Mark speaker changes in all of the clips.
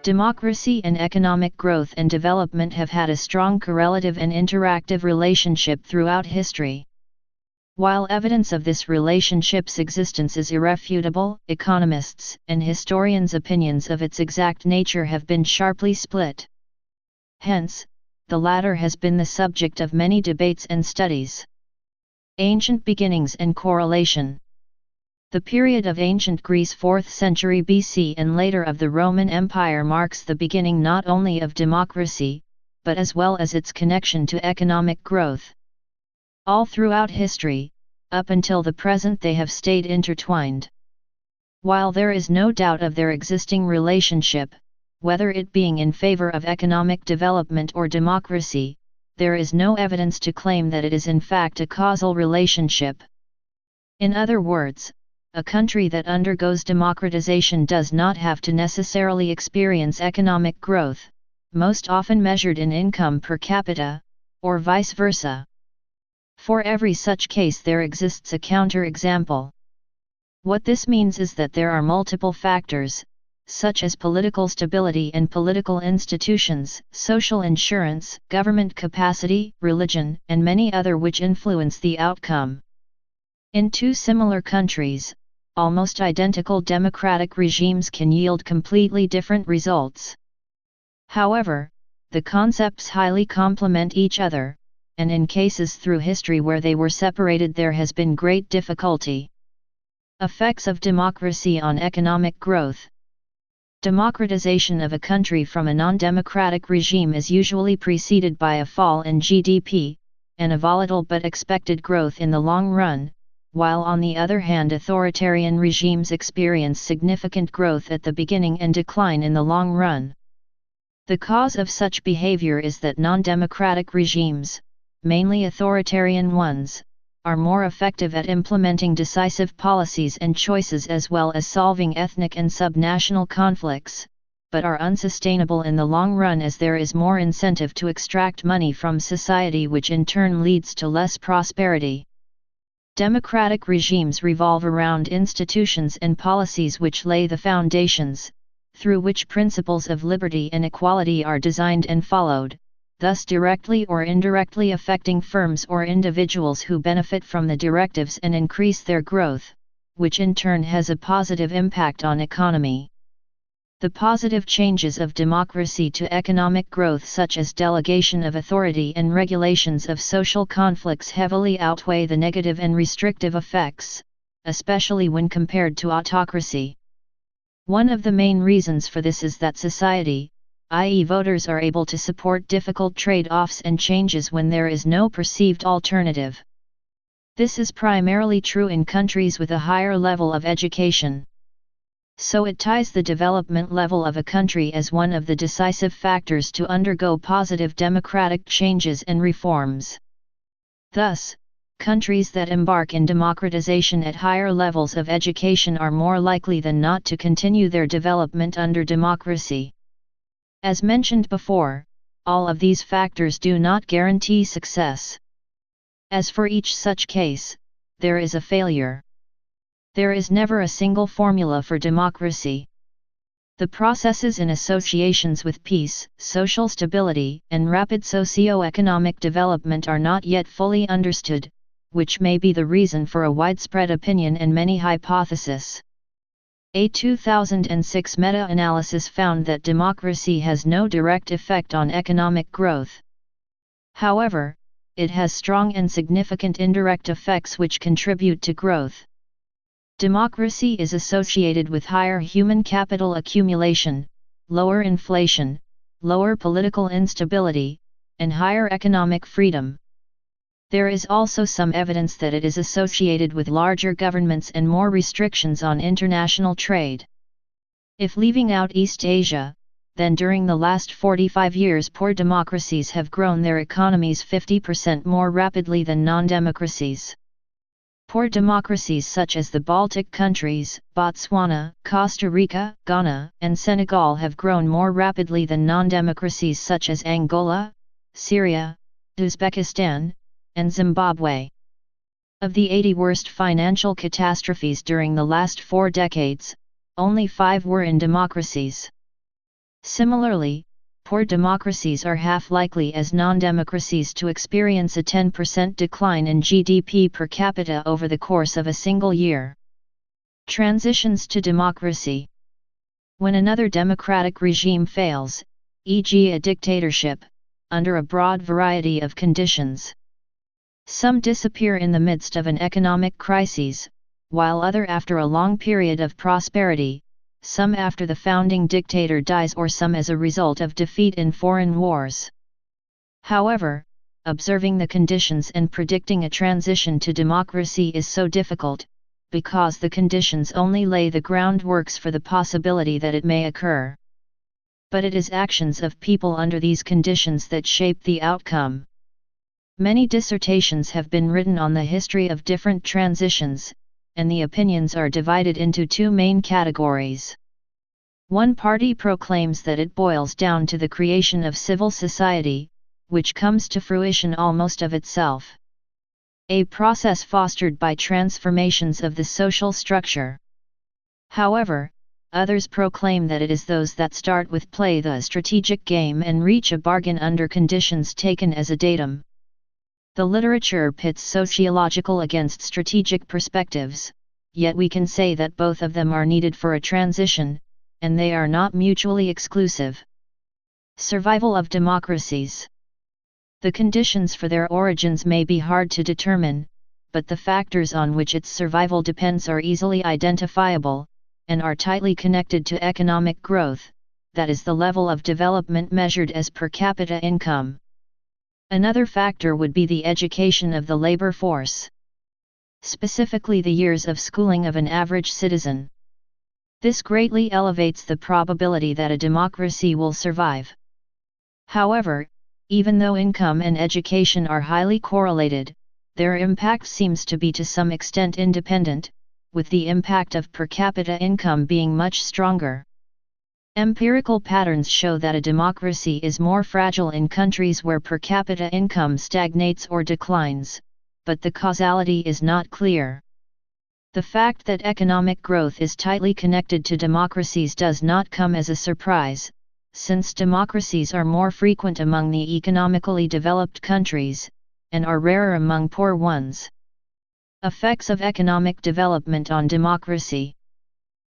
Speaker 1: Democracy and economic growth and development have had a strong correlative and interactive relationship throughout history. While evidence of this relationship's existence is irrefutable, economists' and historians' opinions of its exact nature have been sharply split. Hence, the latter has been the subject of many debates and studies. Ancient beginnings and correlation. The period of ancient Greece 4th century BC and later of the Roman Empire marks the beginning not only of democracy, but as well as its connection to economic growth. All throughout history, up until the present, they have stayed intertwined. While there is no doubt of their existing relationship, whether it being in favor of economic development or democracy, there is no evidence to claim that it is in fact a causal relationship. In other words, a country that undergoes democratization does not have to necessarily experience economic growth, most often measured in income per capita, or vice versa. For every such case there exists a counter-example. What this means is that there are multiple factors, such as political stability and political institutions, social insurance, government capacity, religion, and many other which influence the outcome. In two similar countries, almost identical democratic regimes can yield completely different results. However, the concepts highly complement each other, and in cases through history where they were separated there has been great difficulty. Effects of democracy on economic growth. Democratization of a country from a non-democratic regime is usually preceded by a fall in GDP, and a volatile but expected growth in the long run, while on the other hand authoritarian regimes experience significant growth at the beginning and decline in the long run. The cause of such behavior is that non-democratic regimes, mainly authoritarian ones, are more effective at implementing decisive policies and choices as well as solving ethnic and subnational conflicts, but are unsustainable in the long run as there is more incentive to extract money from society, which in turn leads to less prosperity. Democratic regimes revolve around institutions and policies which lay the foundations, through which principles of liberty and equality are designed and followed, thus directly or indirectly affecting firms or individuals who benefit from the directives and increase their growth, which in turn has a positive impact on economy. The positive changes of democracy to economic growth, such as delegation of authority and regulations of social conflicts, heavily outweigh the negative and restrictive effects, especially when compared to autocracy. One of the main reasons for this is that society, i.e. voters, are able to support difficult trade-offs and changes when there is no perceived alternative. This is primarily true in countries with a higher level of education. So it ties the development level of a country as one of the decisive factors to undergo positive democratic changes and reforms. Thus, countries that embark in democratization at higher levels of education are more likely than not to continue their development under democracy. As mentioned before, all of these factors do not guarantee success. As for each such case, there is a failure. There is never a single formula for democracy. The processes in associations with peace, social stability, and rapid socio-economic development are not yet fully understood, which may be the reason for a widespread opinion and many hypotheses. A 2006 meta-analysis found that democracy has no direct effect on economic growth. However, it has strong and significant indirect effects which contribute to growth. Democracy is associated with higher human capital accumulation, lower inflation, lower political instability, and higher economic freedom. There is also some evidence that it is associated with larger governments and more restrictions on international trade. If leaving out East Asia, then during the last 45 years poor democracies have grown their economies 50% more rapidly than non-democracies. Poor democracies such as the Baltic countries, Botswana, Costa Rica, Ghana, and Senegal have grown more rapidly than non-democracies such as Angola, Syria, Uzbekistan, and Zimbabwe. Of the 80 worst financial catastrophes during the last 4 decades, only 5 were in democracies. Similarly, poor democracies are half likely as non-democracies to experience a 10% decline in GDP per capita over the course of a single year. Transitions to democracy. When another democratic regime fails, e.g. a dictatorship, under a broad variety of conditions. Some disappear in the midst of an economic crisis, while other after a long period of prosperity, some after the founding dictator dies or some as a result of defeat in foreign wars. However, observing the conditions and predicting a transition to democracy is so difficult, because the conditions only lay the groundworks for the possibility that it may occur. But it is actions of people under these conditions that shape the outcome. Many dissertations have been written on the history of different transitions, and the opinions are divided into two main categories. One party proclaims that it boils down to the creation of civil society, which comes to fruition almost of itself. A process fostered by transformations of the social structure. However, others proclaim that it is those that start with play the strategic game and reach a bargain under conditions taken as a datum. The literature pits sociological against strategic perspectives, yet we can say that both of them are needed for a transition, and they are not mutually exclusive. Survival of democracies. The conditions for their origins may be hard to determine, but the factors on which its survival depends are easily identifiable, and are tightly connected to economic growth, that is the level of development measured as per capita income. Another factor would be the education of the labor force. Specifically the years of schooling of an average citizen. This greatly elevates the probability that a democracy will survive. However, even though income and education are highly correlated, their impact seems to be to some extent independent, with the impact of per capita income being much stronger. Empirical patterns show that a democracy is more fragile in countries where per capita income stagnates or declines, but the causality is not clear. The fact that economic growth is tightly connected to democracies does not come as a surprise, since democracies are more frequent among the economically developed countries, and are rarer among poor ones. Effects of economic development on democracy.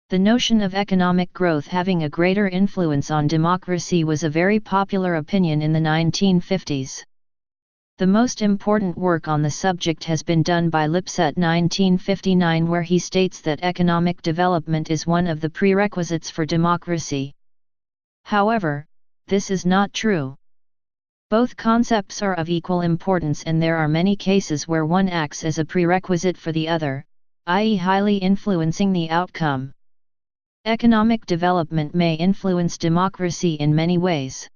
Speaker 1: The notion of economic growth having a greater influence on democracy was a very popular opinion in the 1950s. The most important work on the subject has been done by Lipset 1959, where he states that economic development is one of the prerequisites for democracy. However, this is not true. Both concepts are of equal importance, and there are many cases where one acts as a prerequisite for the other, i.e. highly influencing the outcome. Economic development may influence democracy in many ways.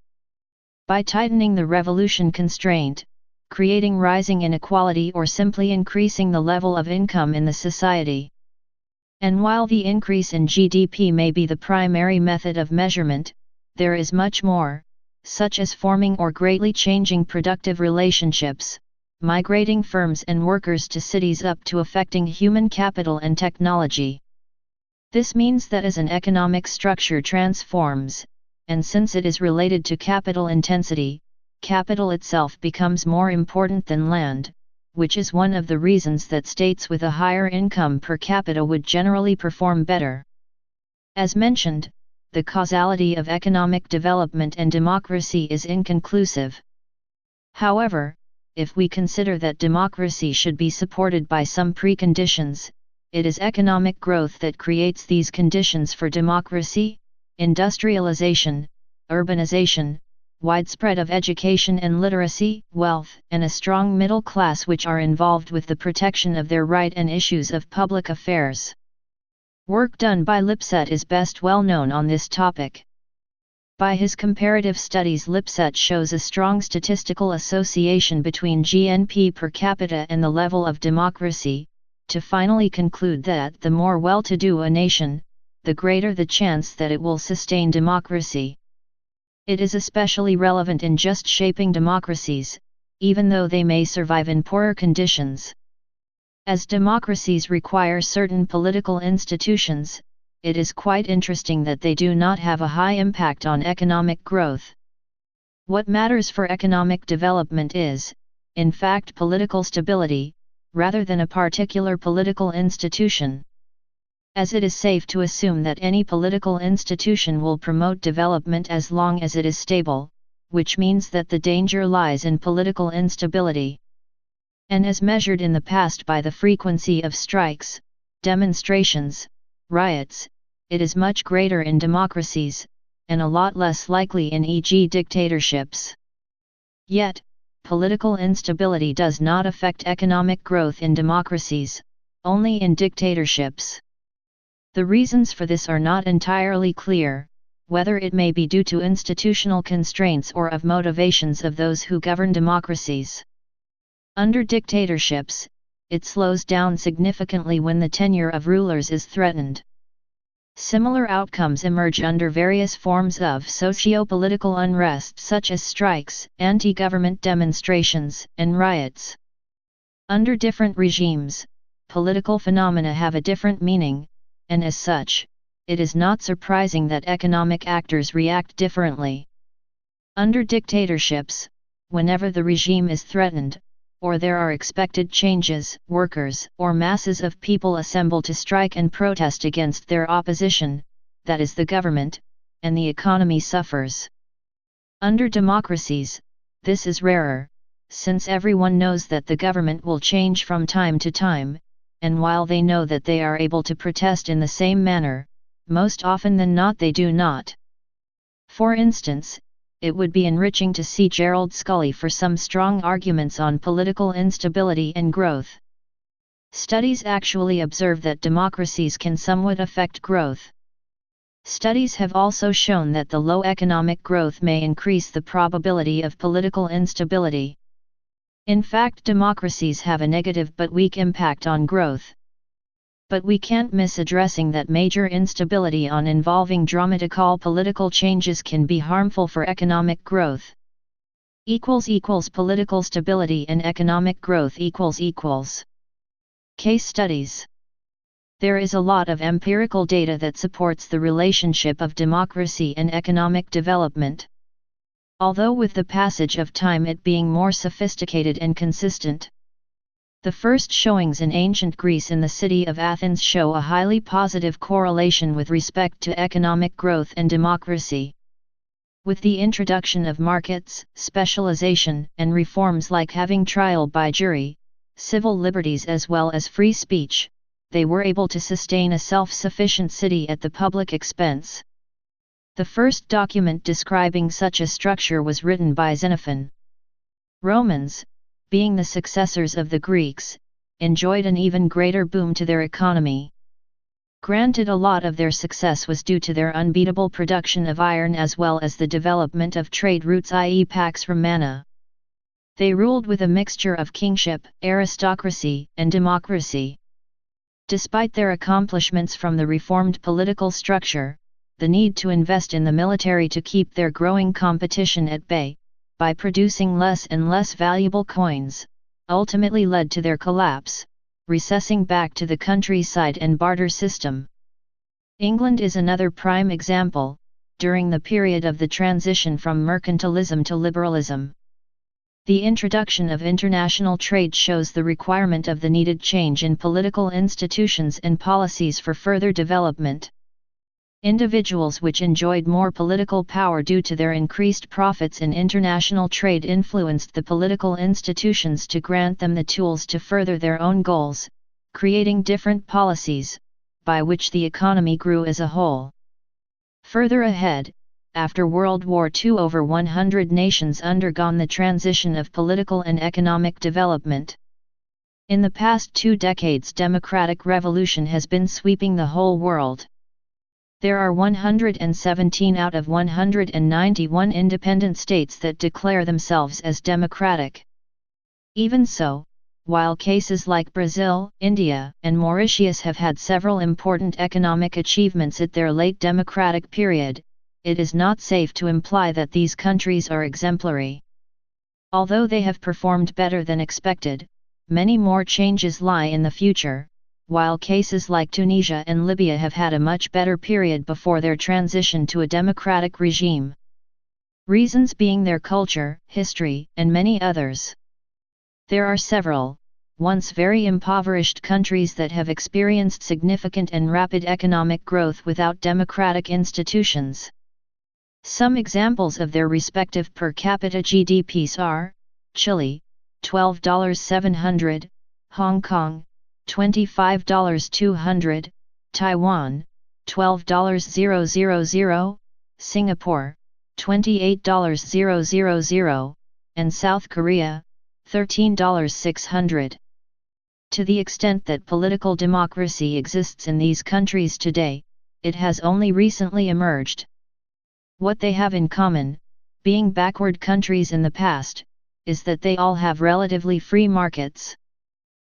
Speaker 1: By tightening the revolution constraint, creating rising inequality, or simply increasing the level of income in the society. And while the increase in GDP may be the primary method of measurement, there is much more, such as forming or greatly changing productive relationships, migrating firms and workers to cities, up to affecting human capital and technology. This means that as an economic structure transforms, and since it is related to capital intensity, capital itself becomes more important than land, which is one of the reasons that states with a higher income per capita would generally perform better. As mentioned, the causality of economic development and democracy is inconclusive. However, if we consider that democracy should be supported by some preconditions, it is economic growth that creates these conditions for democracy: industrialization, urbanization, widespread of education and literacy, wealth, and a strong middle class which are involved with the protection of their right and issues of public affairs. Work done by Lipset is best well known on this topic. By his comparative studies, Lipset shows a strong statistical association between GNP per capita and the level of democracy, to finally conclude that the more well-to-do a nation, the greater the chance that it will sustain democracy. It is especially relevant in just shaping democracies, even though they may survive in poorer conditions. As democracies require certain political institutions, it is quite interesting that they do not have a high impact on economic growth. What matters for economic development is, in fact, political stability, rather than a particular political institution. As it is safe to assume that any political institution will promote development as long as it is stable, which means that the danger lies in political instability. And as measured in the past by the frequency of strikes, demonstrations, riots, it is much greater in democracies, and a lot less likely in e.g. dictatorships. Yet, political instability does not affect economic growth in democracies, only in dictatorships. The reasons for this are not entirely clear, whether it may be due to institutional constraints or of motivations of those who govern democracies. Under dictatorships, it slows down significantly when the tenure of rulers is threatened. Similar outcomes emerge under various forms of socio-political unrest such as strikes, anti-government demonstrations, and riots. Under different regimes, political phenomena have a different meaning, and as such, it is not surprising that economic actors react differently. Under dictatorships, whenever the regime is threatened, or there are expected changes, workers or masses of people assemble to strike and protest against their opposition, that is the government, and the economy suffers. Under democracies, this is rarer, since everyone knows that the government will change from time to time, and while they know that they are able to protest in the same manner, most often than not they do not. For instance, it would be enriching to see Gerald Scully for some strong arguments on political instability and growth. Studies actually observe that democracies can somewhat affect growth. Studies have also shown that the low economic growth may increase the probability of political instability. In fact, democracies have a negative but weak impact on growth. But we can't miss addressing that major instability on involving dramatical political changes can be harmful for economic growth. Political stability and economic growth Case studies. There is a lot of empirical data that supports the relationship of democracy and economic development. Although with the passage of time it being more sophisticated and consistent. The first showings in ancient Greece in the city of Athens show a highly positive correlation with respect to economic growth and democracy. With the introduction of markets, specialization, and reforms like having trial by jury, civil liberties as well as free speech, they were able to sustain a self-sufficient city at the public expense. The first document describing such a structure was written by Xenophon. Romans, being the successors of the Greeks, enjoyed an even greater boom to their economy. Granted, a lot of their success was due to their unbeatable production of iron as well as the development of trade routes, i.e. Pax Romana. They ruled with a mixture of kingship, aristocracy, and democracy. Despite their accomplishments from the reformed political structure, the need to invest in the military to keep their growing competition at bay, by producing less and less valuable coins, ultimately led to their collapse, recessing back to the countryside and barter system. England is another prime example, during the period of the transition from mercantilism to liberalism. The introduction of international trade shows the requirement of the needed change in political institutions and policies for further development. Individuals which enjoyed more political power due to their increased profits in international trade influenced the political institutions to grant them the tools to further their own goals, creating different policies, by which the economy grew as a whole. Further ahead, after World War II, over 100 nations undergone the transition of political and economic development. In the past 2 decades, democratic revolution has been sweeping the whole world. There are 117 out of 191 independent states that declare themselves as democratic. Even so, while cases like Brazil, India, and Mauritius have had several important economic achievements at their late democratic period, it is not safe to imply that these countries are exemplary. Although they have performed better than expected, many more changes lie in the future, while cases like Tunisia and Libya have had a much better period before their transition to a democratic regime. Reasons being their culture, history, and many others. There are several, once very impoverished countries that have experienced significant and rapid economic growth without democratic institutions. Some examples of their respective per capita GDPs are: Chile, $12,700, Hong Kong, $25,200, Taiwan, $12,000, Singapore, $28,000, and South Korea, $13,600. To the extent that political democracy exists in these countries today, it has only recently emerged. What they have in common, being backward countries in the past, is that they all have relatively free markets.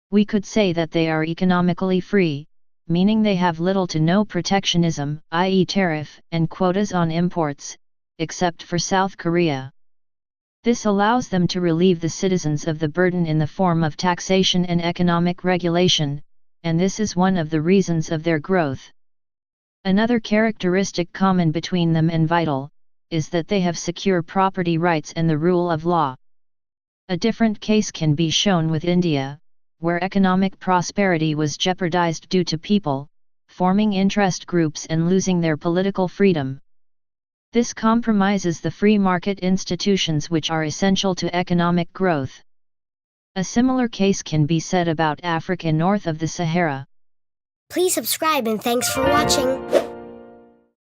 Speaker 1: We could say that they are economically free, meaning they have little to no protectionism, i.e. tariff and quotas on imports, except for South Korea. This allows them to relieve the citizens of the burden in the form of taxation and economic regulation, and this is one of the reasons of their growth. Another characteristic common between them and vital, is that they have secure property rights and the rule of law. A different case can be shown with India, where economic prosperity was jeopardized due to people forming interest groups and losing their political freedom. This compromises the free market institutions which are essential to economic growth. A similar case can be said about Africa north of the Sahara.
Speaker 2: Please subscribe and thanks for watching.